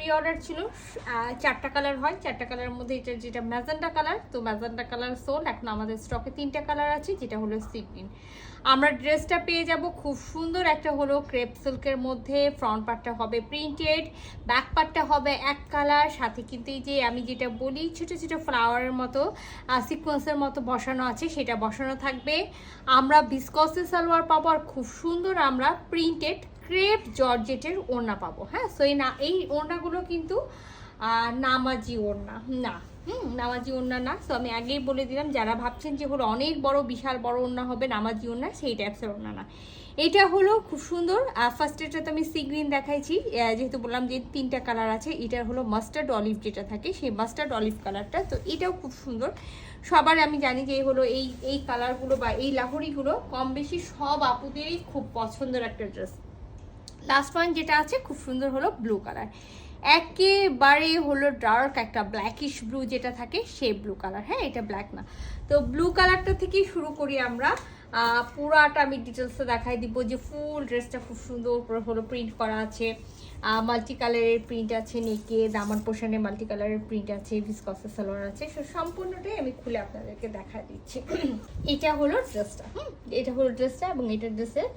Pre order ছিল, 4টা colour হয়, 4টা কালারের মধ্যে এটা যেটা ম্যাজেন্টা কালার, তো ম্যাজেন্টা কালার সোল্ড। এখন আমাদের স্টকে 3টা কালার আছে, যেটা হলো সি গ্রিন। আমরা ড্রেসটা পেয়ে যাব খুব সুন্দর একটা হলো ক্রেপ সিল্কের মধ্যে। ফ্রন্ট পার্টটা হবে প্রিন্টেড, ব্যাক পার্টটা হবে এক কালার, সাথে কিন্তু এই যে আমি যেটা বলি ছোট ছোট ফ্লাওয়ারের মতো সিকোয়েন্সের মতো বসানো আছে, সেটা বসানো থাকবে। আমরা বিসকসের সালোয়ার পাবো, আর খুব সুন্দর আমরা প্রিন্টেড ক্রেপ জর্জেটের ওড়না পাবো। হ্যাঁ, সো এই ওড়নাগুলো কিন্তু নামাজি ওড়না না, নামাজি ওড়না না। সো আমি আগেই বলে দিলাম, যারা ভাবছেন যে হলো অনেক বড় বিশাল বড় ওড়না হবে, নামাজি ওড়না সেই টাইপসের ওড়না না। এটা হলো খুব সুন্দর। ফার্স্ট এটা তো আমি সি গ্রিন দেখাইছি, যেহেতু বললাম যে 3টা কালার আছে। এটার হলো মাস্টার্ড অলিভ যেটা থাকে, সেই মাস্টার্ড অলিভ কালারটা, তো এটাও খুব সুন্দর। সবার আমি জানি যে হলো এই কালারগুলো বা এই লাহোরিগুলো কম বেশি সব আপুদেরই খুব পছন্দের একটা ড্রেস। লাস্ট পয়েন্ট যেটা আছে খুব সুন্দর হলো ব্লু কালার, একেবারে হলো ডার্ক একটা ব্ল্যাকিশ ব্লু যেটা থাকে সেই ব্লু কালার। হ্যাঁ, এটা ব্ল্যাক না। তো ব্লু কালারটা থেকেই শুরু করি আমরা। পুরাটা আমি ডিটেলসে দেখাই দিব যে ফুল ড্রেসটা খুব সুন্দর করে হলো প্রিন্ট করা আছে, মাল্টি কালারের প্রিন্ট আছে নেকে, দামান পোর্শনে মাল্টি কালারের প্রিন্ট আছে, ভিসকসের সালোয়ার আছে। সম্পূর্ণটাই আমি খুলে আপনাদেরকে দেখা দিচ্ছি। এটা হলো ড্রেসটা, এটা হলো ড্রেসটা, এবং এটা ড্রেসের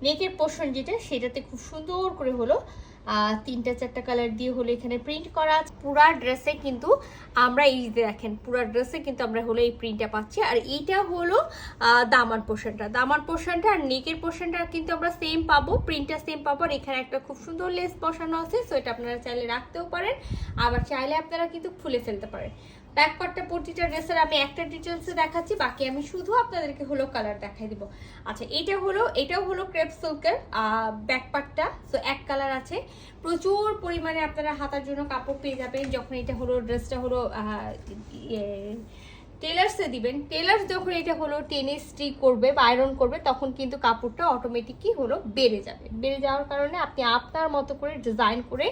নেকের পোর্শন যেটা, সেটাতে খুব সুন্দর করে হলো 3টা 4টা কালার দিয়ে হলো এখানে প্রিন্ট করা আছে। পুরা ড্রেসে কিন্তু আমরা এই যে দেখেন, পুরা ড্রেসে কিন্তু আমরা হলো এই প্রিন্টটা পাচ্ছি। আর এইটা হলো দামান পোর্শনটা আর নেকের পোর্শনটা কিন্তু আমরা সেম পাবো, প্রিন্টটা সেম পাবো। আর এখানে একটা খুব সুন্দর লেস বসানো আছে, সো এটা আপনারা চাইলে রাখতেও পারেন, আবার চাইলে আপনারা কিন্তু খুলে ফেলতে পারেন। ব্যাক পার্টটা প্রতিটা ড্রেসের আমি একটা ডিটেলসে দেখাচ্ছি, বাকি আমি শুধু আপনাদেরকে হলো কালার দেখাই দিব। আচ্ছা, এটাও হলো ক্রেপ সিল্কের ব্যাক পার্টটা, সো এক কালার আছে। প্রচুর পরিমাণে আপনারা হাতার জন্য কাপড় পেয়ে যাবেন যখন এটা হলো ড্রেসটা হলো টেলার্সে দিবেন। টেলার্স যখন এটা হলো টেনে স্টিক করবে বা আয়রন করবে, তখন কিন্তু কাপড়টা অটোমেটিকই হলো বেড়ে যাবে। বেড়ে যাওয়ার কারণে আপনি আপনার মতো করে ডিজাইন করে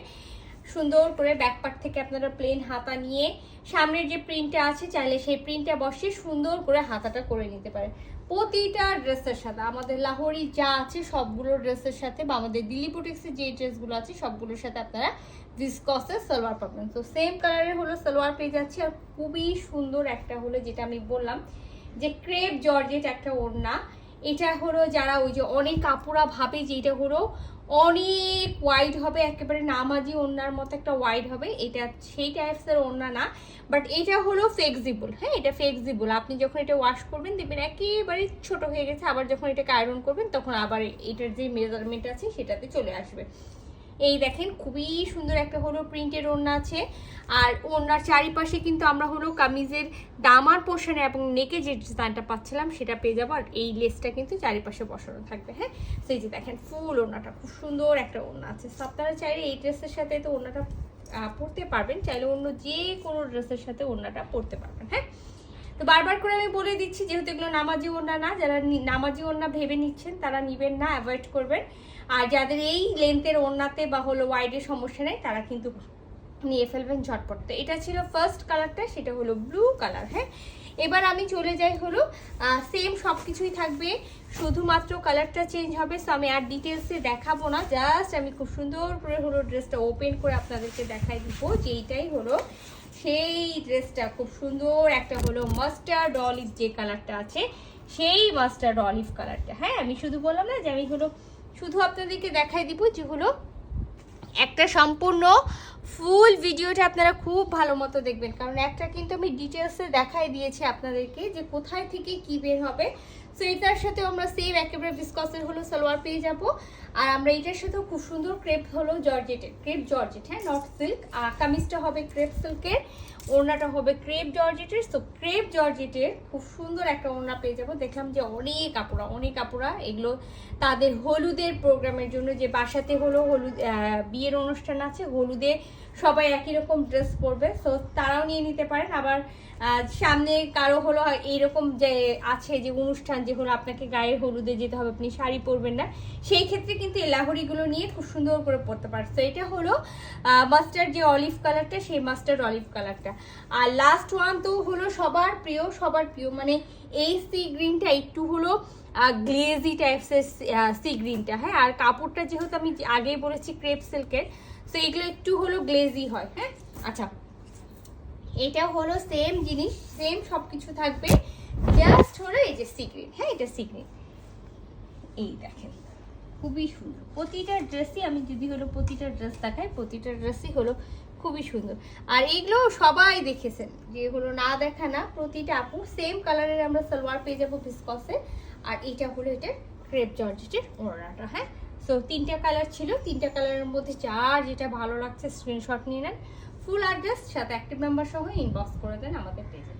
সুন্দর করে ব্যাক পার্ট থেকে আপনারা প্লেন হাতা নিয়ে সামনের যে প্রিন্টটা আছে চাইলে সেই প্রিন্টটা বসিয়ে সুন্দর করে হাতাটা করে নিতে পারেন। প্রতিটা ড্রেসের সাথে আমাদের লাহোরি যা আছে সবগুলো ড্রেসের সাথে, বা আমাদের দিল্লি বুটিক্সের যে ড্রেসগুলো আছে সবগুলোর সাথে আপনারা ভিসকসের সালোয়ার পাবেন। তো সেম কালারের হলো সালোয়ার পেয়ে যাচ্ছি। আর খুবই সুন্দর একটা হলো যেটা আমি বললাম যে ক্রেপ জর্জেট একটা ওড়না। এটা হলো যারা ওই যে অনেক কাপড়া ভাবে যে এটা হলো অনেক ওয়াইড হবে, একেবারে নামাজি ওড়নার মতো একটা ওয়াইড হবে, এটা সেই টাইপসের ওড়না না, বাট এটা হলো ফ্লেক্সিবল। হ্যাঁ, এটা ফ্লেক্সিবল, আপনি যখন এটা ওয়াশ করবেন দেখবেন একেবারে ছোট হয়ে গেছে, আবার যখন এটাকে আয়রন করবেন তখন আবার এটার যে মেজারমেন্ট আছে সেটাতে চলে আসবে। এই দেখেন খুবই সুন্দর একটা হলো প্রিন্টের ওড়না আছে। আর ওড়নার চারিপাশে কিন্তু আমরা হলো কামিজের দামার পোর্শনে এবং নেকে যে ডিজাইনটা পাচ্ছিলাম সেটা পেয়ে যাবো। আর এই লেসটা কিন্তু চারিপাশে বসানো থাকবে। হ্যাঁ, সেই যে দেখেন ফুল ওড়নাটা খুব সুন্দর একটা ওড়না আছে। আপনারা চাইলে এই ড্রেসের সাথে তো ওড়নাটা পরতে পারবেন, চাইলে অন্য যে কোনো ড্রেসের সাথে ওড়নাটা পরতে পারবেন। হ্যাঁ, তো বারবার করে আমি বলে দিচ্ছি, যেহেতু এগুলো নামাজি ওড়না না, যারা নামাজি ওড়না ভেবে নিচ্ছেন তারা নিবেন না, অ্যাভয়েড করবেন। আর যাদের এই লেন্থের ওড়নাতে বা হলো ওয়াইডের সমস্যা নেই তারা কিন্তু নিয়ে ফেলবেন ঝটপট। তো এটা ছিল ফার্স্ট কালারটা, সেটা হলো ব্লু কালার। হ্যাঁ, এবার আমি চলে যাই হলো সেম সব কিছুই থাকবে, শুধুমাত্র কালারটা চেঞ্জ হবে। সো আমি আর ডিটেলসে দেখাবো না, জাস্ট আমি খুব সুন্দর করে হলো ড্রেসটা ওপেন করে আপনাদেরকে দেখাই দিব যে এইটাই হলো সেই ড্রেসটা। খুব সুন্দর একটা হলো মাস্টার্ড অলিভ যে কালারটা আছে, সেই মাস্টার্ড অলিভ কালারটা। হ্যাঁ, আমি শুধু বললাম না যে আমি হলো শুধু আপনাদেরকে দেখাই দিব যে হলো একটা সম্পূর্ণ ফুল ভিডিওটা আপনারা খুব ভালো মতো দেখবেন, কারণ একটা কিন্তু আমি ডিটেলসে দেখাই দিয়েছি আপনাদেরকে যে কোথায় থেকে কি বের হবে। সো এটার সাথে আমরা সেম একেবারে ভিসকসের হলো সালোয়ার পেয়ে যাব। আর আমরা এটার সাথেও খুব সুন্দর ক্রেপ হলো জর্জেটের, ক্রেপ জর্জেট, হ্যাঁ, নট সিল্ক। আর কামিজটা হবে ক্রেপ সিল্কের, ওড়নাটা হবে ক্রেপ জর্জেটের। তো ক্রেপ জর্জেটের খুব সুন্দর একটা ওড়না পেয়ে যাবো। দেখলাম যে অনেক কাপড়া এগুলো তাদের হলুদের প্রোগ্রামের জন্য, যে বাসাতে হলো হলুদ বিয়ের অনুষ্ঠান আছে, হলুদে সবাই একই রকম ড্রেস পরবে, তো তারাও নিয়ে নিতে পারেন। আবার সামনে কারো হলো এইরকম যে আছে যে অনুষ্ঠান যে হলো আপনাকে গায়ে হলুদে যেতে হবে, আপনি শাড়ি পরবেন না, সেই ক্ষেত্রে কিন্তু এই লাহোরিগুলো নিয়ে খুব সুন্দর করে পরতে পারেন। তো এটা হলো মাস্টার্ড যে অলিভ কালারটা, সেই মাস্টার্ড অলিভ কালারটা। আর লাস্ট ওয়ান তো হলো সবার প্রিয়, মানে এই সি গ্রিনটা একটু হলো গ্লেজি টাইপসের সি গ্রিনটা। হ্যাঁ, আর কাপড়টা যেহেতু আমি আগেই বলেছি ক্রেপ সিল্কের, তো এগুলো একটু হলো গ্লেজি হয়। হ্যাঁ, আচ্ছা এটা হলো সেম জিনিস, সেম সবকিছু থাকবে, জাস্ট হলো এই যে সিগ্রিন। হ্যাঁ, এটা সিগ্রিন, এই দেখেন খুবই সুন্দর প্রতিটা ড্রেসই। আমি যদি হলো প্রতিটা ড্রেস দেখাই, প্রতিটা ড্রেসই হলো খুবই সুন্দর। আর এইগুলো সবাই দেখেছেন, যে হলো না দেখা না, প্রতিটা আপু সেম কালারের আমরা সালোয়ার পেয়ে যাবো ভিসকসে। আর এটা হলো এটা ক্রেপ জর্জেটের ওড়নাটা। হ্যাঁ, সো 3টা কালার ছিল, 3টা কালারের মধ্যে যার যেটা ভালো লাগছে স্ক্রিনশট নিয়ে নেন। ফুল অ্যাড্রেস সাথে অ্যাক্টিভ নাম্বার সহ ইনবক্স করে দেন আমাদের পেজে।